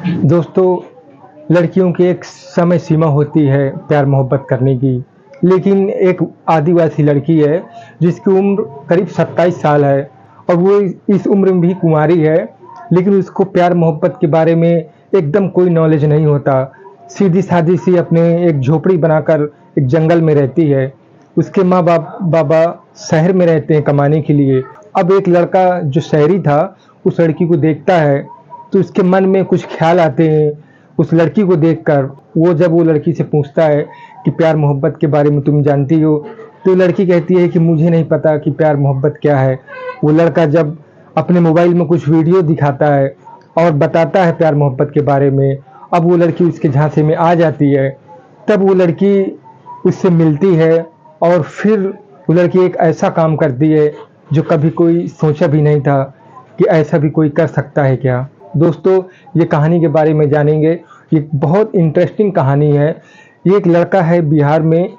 दोस्तों, लड़कियों की एक समय सीमा होती है प्यार मोहब्बत करने की। लेकिन एक आदिवासी लड़की है जिसकी उम्र करीब 27 साल है और वो इस उम्र में भी कुंवारी है, लेकिन उसको प्यार मोहब्बत के बारे में एकदम कोई नॉलेज नहीं होता। सीधी-सादी सी अपने एक झोपड़ी बनाकर एक जंगल में रहती है। उसके माँ-बाप बाबा शहर में रहते हैं कमाने के लिए। अब एक लड़का जो शहरी था, उस लड़की को देखता है तो उसके मन में कुछ ख्याल आते हैं उस लड़की को देखकर। जब वो लड़की से पूछता है कि प्यार मोहब्बत के बारे में तुम जानती हो, तो लड़की कहती है कि मुझे नहीं पता कि प्यार मोहब्बत क्या है। वो लड़का जब अपने मोबाइल में कुछ वीडियो दिखाता है और बताता है प्यार मोहब्बत के बारे में, अब वो लड़की उसके झांसे में आ जाती है। तब वो लड़की उससे मिलती है और फिर वो लड़की एक ऐसा काम करती है जो कभी कोई सोचा भी नहीं था कि ऐसा भी कोई कर सकता है क्या। दोस्तों, ये कहानी के बारे में जानेंगे। ये बहुत इंटरेस्टिंग कहानी है। ये एक लड़का है बिहार में,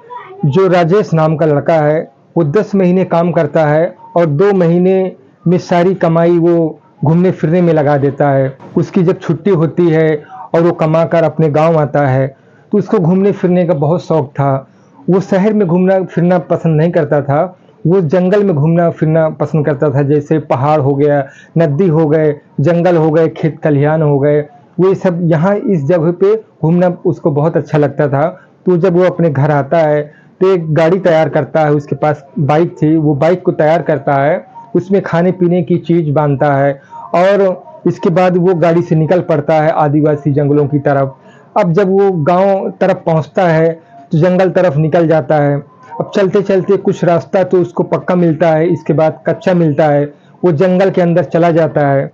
जो राजेश नाम का लड़का है। वो 10 महीने काम करता है और 2 महीने में सारी कमाई वो घूमने फिरने में लगा देता है। उसकी जब छुट्टी होती है और वो कमाकर अपने गांव आता है, तो उसको घूमने फिरने का बहुत शौक था। वो शहर में घूमना फिरना पसंद नहीं करता था, वो जंगल में घूमना फिरना पसंद करता था। जैसे पहाड़ हो गया, नदी हो गए, जंगल हो गए, खेत खलिहान हो गए, वो सब यहाँ इस जगह पे घूमना उसको बहुत अच्छा लगता था। तो जब वो अपने घर आता है तो एक गाड़ी तैयार करता है, उसके पास बाइक थी, वो बाइक को तैयार करता है, उसमें खाने पीने की चीज बांधता है और इसके बाद वो गाड़ी से निकल पड़ता है आदिवासी जंगलों की तरफ। अब जब वो गांव तरफ पहुंचता है तो जंगल तरफ निकल जाता है। अब चलते चलते कुछ रास्ता तो उसको पक्का मिलता है, इसके बाद कच्चा मिलता है। वो जंगल के अंदर चला जाता है।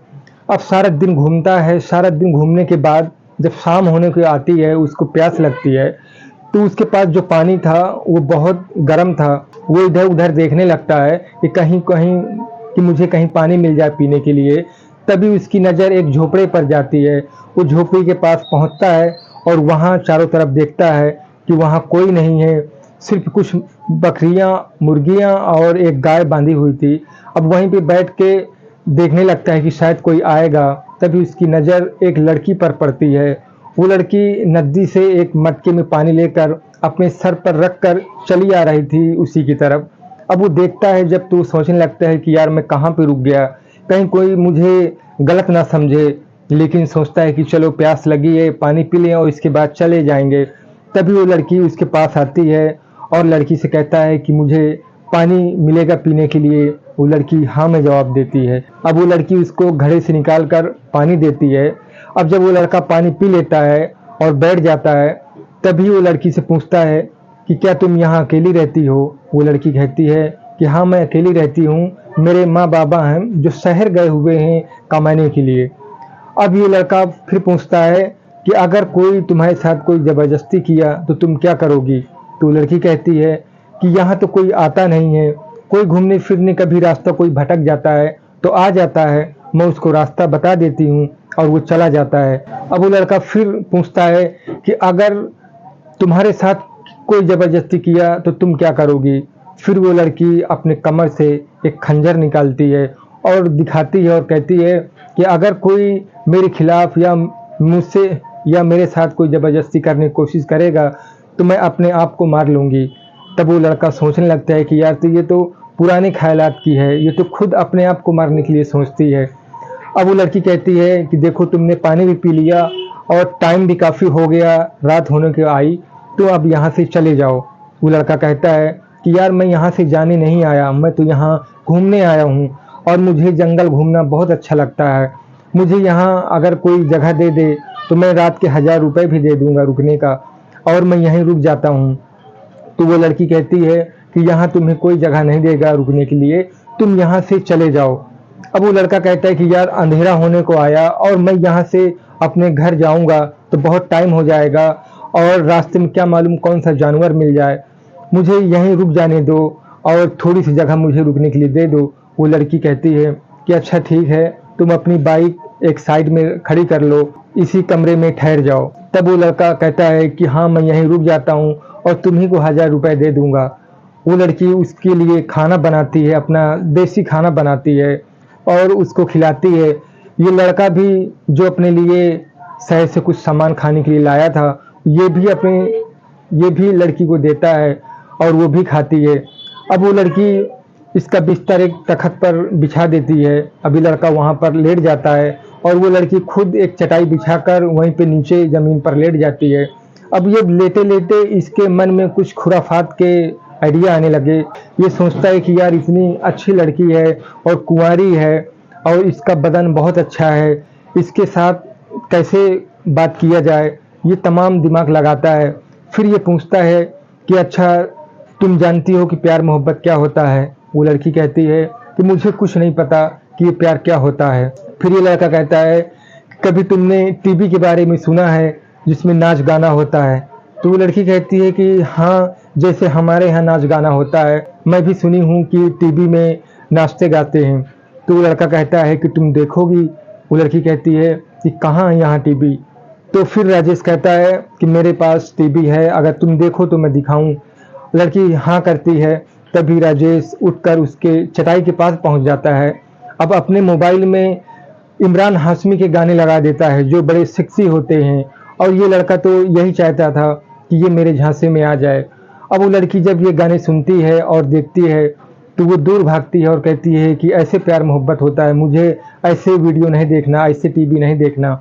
अब सारा दिन घूमता है। सारा दिन घूमने के बाद जब शाम होने को आती है, उसको प्यास लगती है, तो उसके पास जो पानी था वो बहुत गर्म था। वो इधर उधर देखने लगता है कि कहीं कहीं कि मुझे कहीं पानी मिल जाए पीने के लिए। तभी उसकी नज़र एक झोपड़े पर जाती है। वो झोपड़ी के पास पहुंचता है और वहां चारों तरफ देखता है कि वहां कोई नहीं है, सिर्फ कुछ बकरियां, मुर्गियां और एक गाय बांधी हुई थी। अब वहीं पे बैठ के देखने लगता है कि शायद कोई आएगा। तभी उसकी नज़र एक लड़की पर पड़ती है। वो लड़की नदी से एक मटके में पानी लेकर अपने सर पर रखकर चली आ रही थी उसी की तरफ। अब वो देखता है जब, तो सोचने लगता है कि यार मैं कहाँ पे रुक गया, कहीं कोई मुझे गलत ना समझे। लेकिन सोचता है कि चलो प्यास लगी है, पानी पी लें और इसके बाद चले जाएंगे। तभी वो लड़की उसके पास आती है और लड़की से कहता है कि मुझे पानी मिलेगा पीने के लिए। वो लड़की हाँ में जवाब देती है। अब वो लड़की उसको घड़े से निकाल कर पानी देती है। अब जब वो लड़का पानी पी लेता है और बैठ जाता है, तभी वो लड़की से पूछता है कि क्या तुम यहाँ अकेली रहती हो। वो लड़की कहती है कि हाँ मैं अकेली रहती हूँ, मेरे माँ बाबा हैं जो शहर गए हुए हैं कमाने के लिए। अब ये लड़का फिर पूछता है कि अगर कोई तुम्हारे साथ कोई ज़बरदस्ती किया तो तुम क्या करोगी। तो लड़की कहती है कि यहाँ तो कोई आता नहीं है, कोई घूमने फिरने का भी रास्ता कोई भटक जाता है तो आ जाता है, मैं उसको रास्ता बता देती हूँ और वो चला जाता है। अब वो लड़का फिर पूछता है कि अगर तुम्हारे साथ कोई ज़बरदस्ती किया तो तुम क्या करोगी। फिर वो लड़की अपने कमर से एक खंजर निकालती है और दिखाती है और कहती है कि अगर कोई मेरे खिलाफ या मुझसे या मेरे साथ कोई ज़बरदस्ती करने की कोशिश करेगा तो मैं अपने आप को मार लूँगी। तब वो लड़का सोचने लगता है कि यार तो ये तो पुराने ख़यालात की है, ये तो खुद अपने आप को मारने के लिए सोचती है। अब वो लड़की कहती है कि देखो तुमने पानी भी पी लिया और टाइम भी काफ़ी हो गया, रात होने को आई, तो अब यहाँ से चले जाओ। वो लड़का कहता है कि यार मैं यहाँ से जाने नहीं आया, मैं तो यहाँ घूमने आया हूँ और मुझे जंगल घूमना बहुत अच्छा लगता है। मुझे यहाँ अगर कोई जगह दे दे तो मैं रात के 1000 रुपये भी दे दूंगा रुकने का, और मैं यहीं रुक जाता हूँ। तो वो लड़की कहती है कि यहाँ तुम्हें कोई जगह नहीं देगा रुकने के लिए, तुम यहाँ से चले जाओ। अब वो लड़का कहता है कि यार अंधेरा होने को आया और मैं यहाँ से अपने घर जाऊँगा तो बहुत टाइम हो जाएगा और रास्ते में क्या मालूम कौन सा जानवर मिल जाए, मुझे यहीं रुक जाने दो और थोड़ी सी जगह मुझे रुकने के लिए दे दो। वो लड़की कहती है कि अच्छा ठीक है, तुम अपनी बाइक एक साइड में खड़ी कर लो, इसी कमरे में ठहर जाओ। तब वो लड़का कहता है कि हाँ मैं यहीं रुक जाता हूँ और तुम्ही को 1000 रुपये दे दूंगा। वो लड़की उसके लिए खाना बनाती है, अपना देसी खाना बनाती है और उसको खिलाती है। ये लड़का भी जो अपने लिए शहर से कुछ सामान खाने के लिए लाया था, ये भी लड़की को देता है और वो भी खाती है। अब वो लड़की इसका बिस्तर एक तख्त पर बिछा देती है। अभी लड़का वहाँ पर लेट जाता है और वो लड़की खुद एक चटाई बिछाकर वहीं पे नीचे ज़मीन पर लेट जाती है। अब ये लेटे-लेटे इसके मन में कुछ खुराफात के आइडिया आने लगे। ये सोचता है कि यार इतनी अच्छी लड़की है और कुंवारी है और इसका बदन बहुत अच्छा है, इसके साथ कैसे बात किया जाए, ये तमाम दिमाग लगाता है। फिर ये पूछता है कि अच्छा तुम जानती हो कि प्यार मोहब्बत क्या होता है? वो लड़की कहती है कि मुझे कुछ नहीं पता कि ये प्यार क्या होता है। फिर ये लड़का कहता है कभी तुमने टीवी के बारे में सुना है जिसमें नाच गाना होता है? तो वो लड़की कहती है कि हाँ, जैसे हमारे यहाँ नाच गाना होता है, मैं भी सुनी हूँ कि टीवी में नाचते गाते हैं। तो वो लड़का कहता है कि तुम देखोगी? वो लड़की कहती है कि कहाँ है यहाँ टीवी? तो फिर राजेश कहता है कि मेरे पास टीवी है, अगर तुम देखो तो मैं दिखाऊं। लड़की हाँ करती है। तभी राजेश उठकर उसके चटाई के पास पहुंच जाता है। अब अपने मोबाइल में इमरान हाशमी के गाने लगा देता है जो बड़े सेक्सी होते हैं और ये लड़का तो यही चाहता था कि ये मेरे झांसे में आ जाए। अब वो लड़की जब ये गाने सुनती है और देखती है तो वो दूर भागती है और कहती है कि ऐसे प्यार मोहब्बत होता है, मुझे ऐसे वीडियो नहीं देखना, ऐसे टीवी नहीं देखना।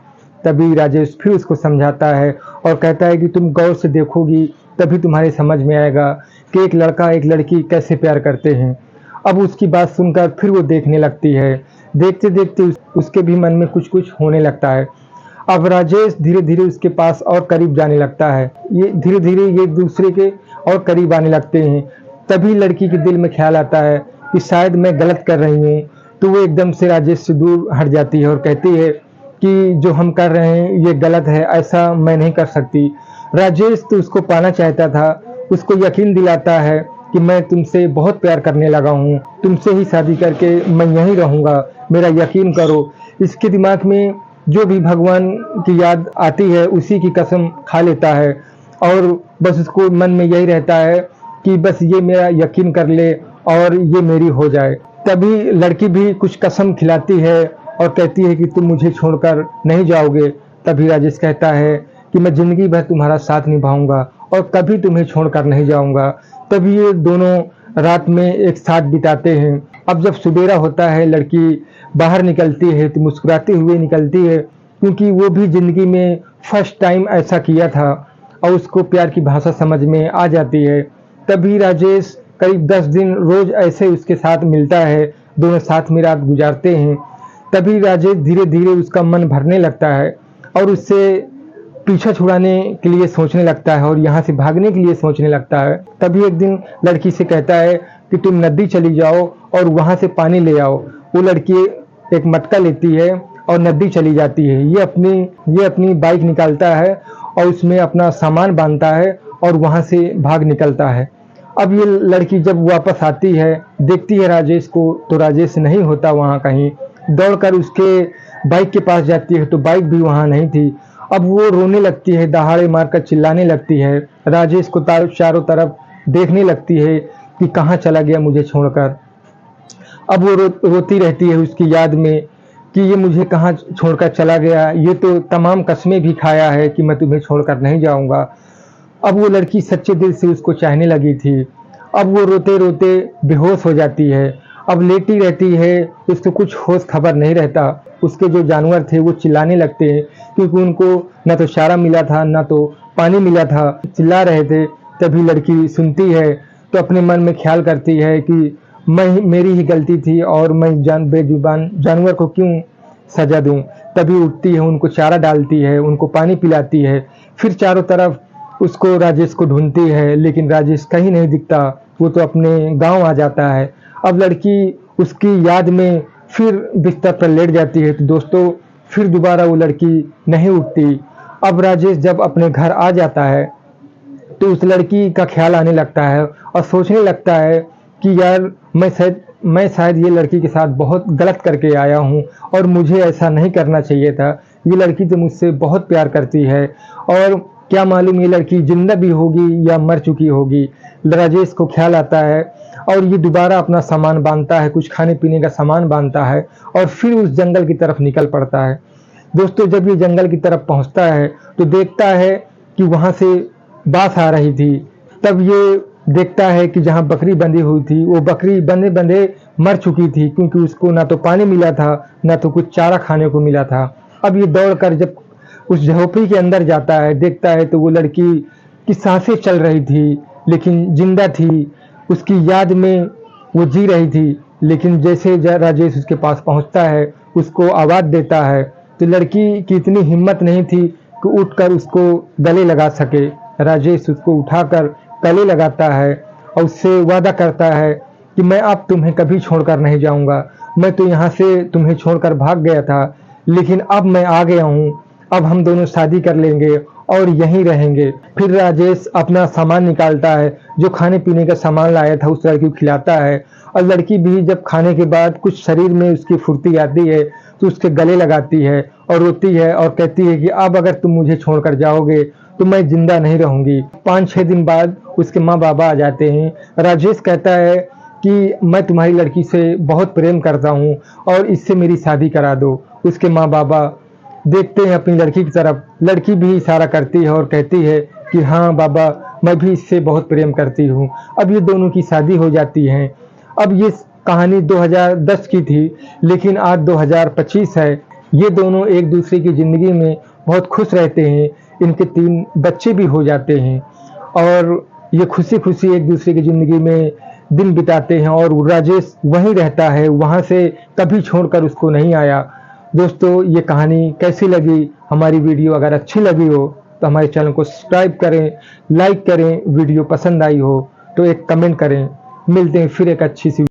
तभी राजेश फिर उसको समझाता है और कहता है कि तुम गौर से देखोगी तभी तुम्हारे समझ में आएगा कि एक लड़का एक लड़की कैसे प्यार करते हैं। अब उसकी बात सुनकर फिर वो देखने लगती है। देखते देखते उसके भी मन में कुछ कुछ होने लगता है। अब राजेश धीरे धीरे उसके पास और करीब जाने लगता है। ये धीरे धीरे ये एक दूसरे के और करीब आने लगते हैं। तभी लड़की के दिल में ख्याल आता है कि शायद मैं गलत कर रही हूँ। तो वो एकदम से राजेश से दूर हट जाती है और कहती है कि जो हम कर रहे हैं ये गलत है, ऐसा मैं नहीं कर सकती। राजेश तो उसको पाना चाहता था, उसको यकीन दिलाता है कि मैं तुमसे बहुत प्यार करने लगा हूँ, तुमसे ही शादी करके मैं यहीं रहूँगा, मेरा यकीन करो। इसके दिमाग में जो भी भगवान की याद आती है उसी की कसम खा लेता है और बस उसको मन में यही रहता है कि बस ये मेरा यकीन कर ले और ये मेरी हो जाए। तभी लड़की भी कुछ कसम खिलाती है और कहती है कि तुम मुझे छोड़कर नहीं जाओगे। तभी राजेश कहता है कि मैं जिंदगी भर तुम्हारा साथ निभाऊंगा और कभी तुम्हें छोड़कर नहीं जाऊंगा। तभी ये दोनों रात में एक साथ बिताते हैं। अब जब सुबेरा होता है लड़की बाहर निकलती है तो मुस्कुराते हुए निकलती है क्योंकि वो भी जिंदगी में फर्स्ट टाइम ऐसा किया था और उसको प्यार की भाषा समझ में आ जाती है। तभी राजेश करीब 10 दिन रोज ऐसे उसके साथ मिलता है, दोनों साथ में रात गुजारते हैं। तभी राजेश धीरे धीरे उसका मन भरने लगता है और उससे पीछा छुड़ाने के लिए सोचने लगता है और यहाँ से भागने के लिए सोचने लगता है। तभी एक दिन लड़की से कहता है कि तुम नदी चली जाओ और वहाँ से पानी ले आओ। वो लड़की एक मटका लेती है और नदी चली जाती है। ये अपनी बाइक निकालता है और उसमें अपना सामान बांधता है और वहाँ से भाग निकलता है। अब ये लड़की जब वापस आती है, देखती है राजेश को तो राजेश नहीं होता वहाँ कहीं। दौड़कर उसके बाइक के पास जाती है तो बाइक भी वहाँ नहीं थी। अब वो रोने लगती है, दहाड़े मारकर चिल्लाने लगती है, राजेश को चारों तरफ देखने लगती है कि कहाँ चला गया मुझे छोड़कर। अब वो रोती रहती है उसकी याद में कि ये मुझे कहाँ छोड़कर चला गया, ये तो तमाम कसमें भी खाया है कि मैं तुम्हें छोड़कर नहीं जाऊंगा। अब वो लड़की सच्चे दिल से उसको चाहने लगी थी। अब वो रोते रोते बेहोश हो जाती है। अब लेटी रहती है, उसको कुछ होश खबर नहीं रहता। उसके जो जानवर थे वो चिल्लाने लगते हैं क्योंकि उनको न तो चारा मिला था न तो पानी मिला था, चिल्ला रहे थे। तभी लड़की सुनती है तो अपने मन में ख्याल करती है कि मेरी ही गलती थी और मैं बेजुबान जानवर को क्यों सजा दूं। तभी उठती है, उनको चारा डालती है, उनको पानी पिलाती है। फिर चारों तरफ उसको राजेश को ढूंढती है लेकिन राजेश कहीं नहीं दिखता, वो तो अपने गांव आ जाता है। अब लड़की उसकी याद में फिर बिस्तर पर लेट जाती है तो दोस्तों फिर दोबारा वो लड़की नहीं उठती। अब राजेश जब अपने घर आ जाता है तो उस लड़की का ख्याल आने लगता है और सोचने लगता है कि यार मैं शायद ये लड़की के साथ बहुत गलत करके आया हूँ और मुझे ऐसा नहीं करना चाहिए था। ये लड़की तो मुझसे बहुत प्यार करती है और क्या मालूम ये लड़की जिंदा भी होगी या मर चुकी होगी। राजेश को ख्याल आता है और ये दोबारा अपना सामान बांधता है, कुछ खाने पीने का सामान बांधता है और फिर उस जंगल की तरफ निकल पड़ता है। दोस्तों जब ये जंगल की तरफ पहुंचता है तो देखता है कि वहां से बास आ रही थी। तब ये देखता है कि जहां बकरी बंधी हुई थी वो बकरी बंधे बंधे मर चुकी थी, क्योंकि उसको ना तो पानी मिला था ना तो कुछ चारा खाने को मिला था। अब ये दौड़कर जब उस झोपड़ी के अंदर जाता है, देखता है तो वो लड़की की सांसें चल रही थी लेकिन जिंदा थी, उसकी याद में वो जी रही थी। लेकिन जैसे राजेश उसके पास पहुंचता है, उसको आवाज देता है, तो लड़की की इतनी हिम्मत नहीं थी कि उठकर उसको गले लगा सके। राजेश उसको उठाकर गले लगाता है और उससे वादा करता है कि मैं अब तुम्हें कभी छोड़कर नहीं जाऊंगा। मैं तो यहाँ से तुम्हें छोड़कर भाग गया था, लेकिन अब मैं आ गया हूँ। अब हम दोनों शादी कर लेंगे और यहीं रहेंगे। फिर राजेश अपना सामान निकालता है, जो खाने पीने का सामान लाया था उस लड़की को खिलाता है, और लड़की भी जब खाने के बाद कुछ शरीर में उसकी फुर्ती आती है तो उसके गले लगाती है और रोती है और कहती है कि अब अगर तुम मुझे छोड़कर जाओगे तो मैं जिंदा नहीं रहूंगी। 5-6 दिन बाद उसके माँ बाबा आ जाते हैं। राजेश कहता है कि मैं तुम्हारी लड़की से बहुत प्रेम करता हूँ और इससे मेरी शादी करा दो। उसके माँ बाबा देखते हैं अपनी लड़की की तरफ, लड़की भी इशारा करती है और कहती है कि हाँ बाबा, मैं भी इससे बहुत प्रेम करती हूँ। अब ये दोनों की शादी हो जाती है। अब ये कहानी 2010 की थी, लेकिन आज 2025 है। ये दोनों एक दूसरे की ज़िंदगी में बहुत खुश रहते हैं। इनके 3 बच्चे भी हो जाते हैं और ये खुशी खुशी एक दूसरे की ज़िंदगी में दिन बिताते हैं। और राजेश वहीं रहता है, वहाँ से कभी छोड़कर उसको नहीं आया। दोस्तों ये कहानी कैसी लगी? हमारी वीडियो अगर अच्छी लगी हो तो हमारे चैनल को सब्सक्राइब करें, लाइक करें। वीडियो पसंद आई हो तो एक कमेंट करें। मिलते हैं फिर एक अच्छी सी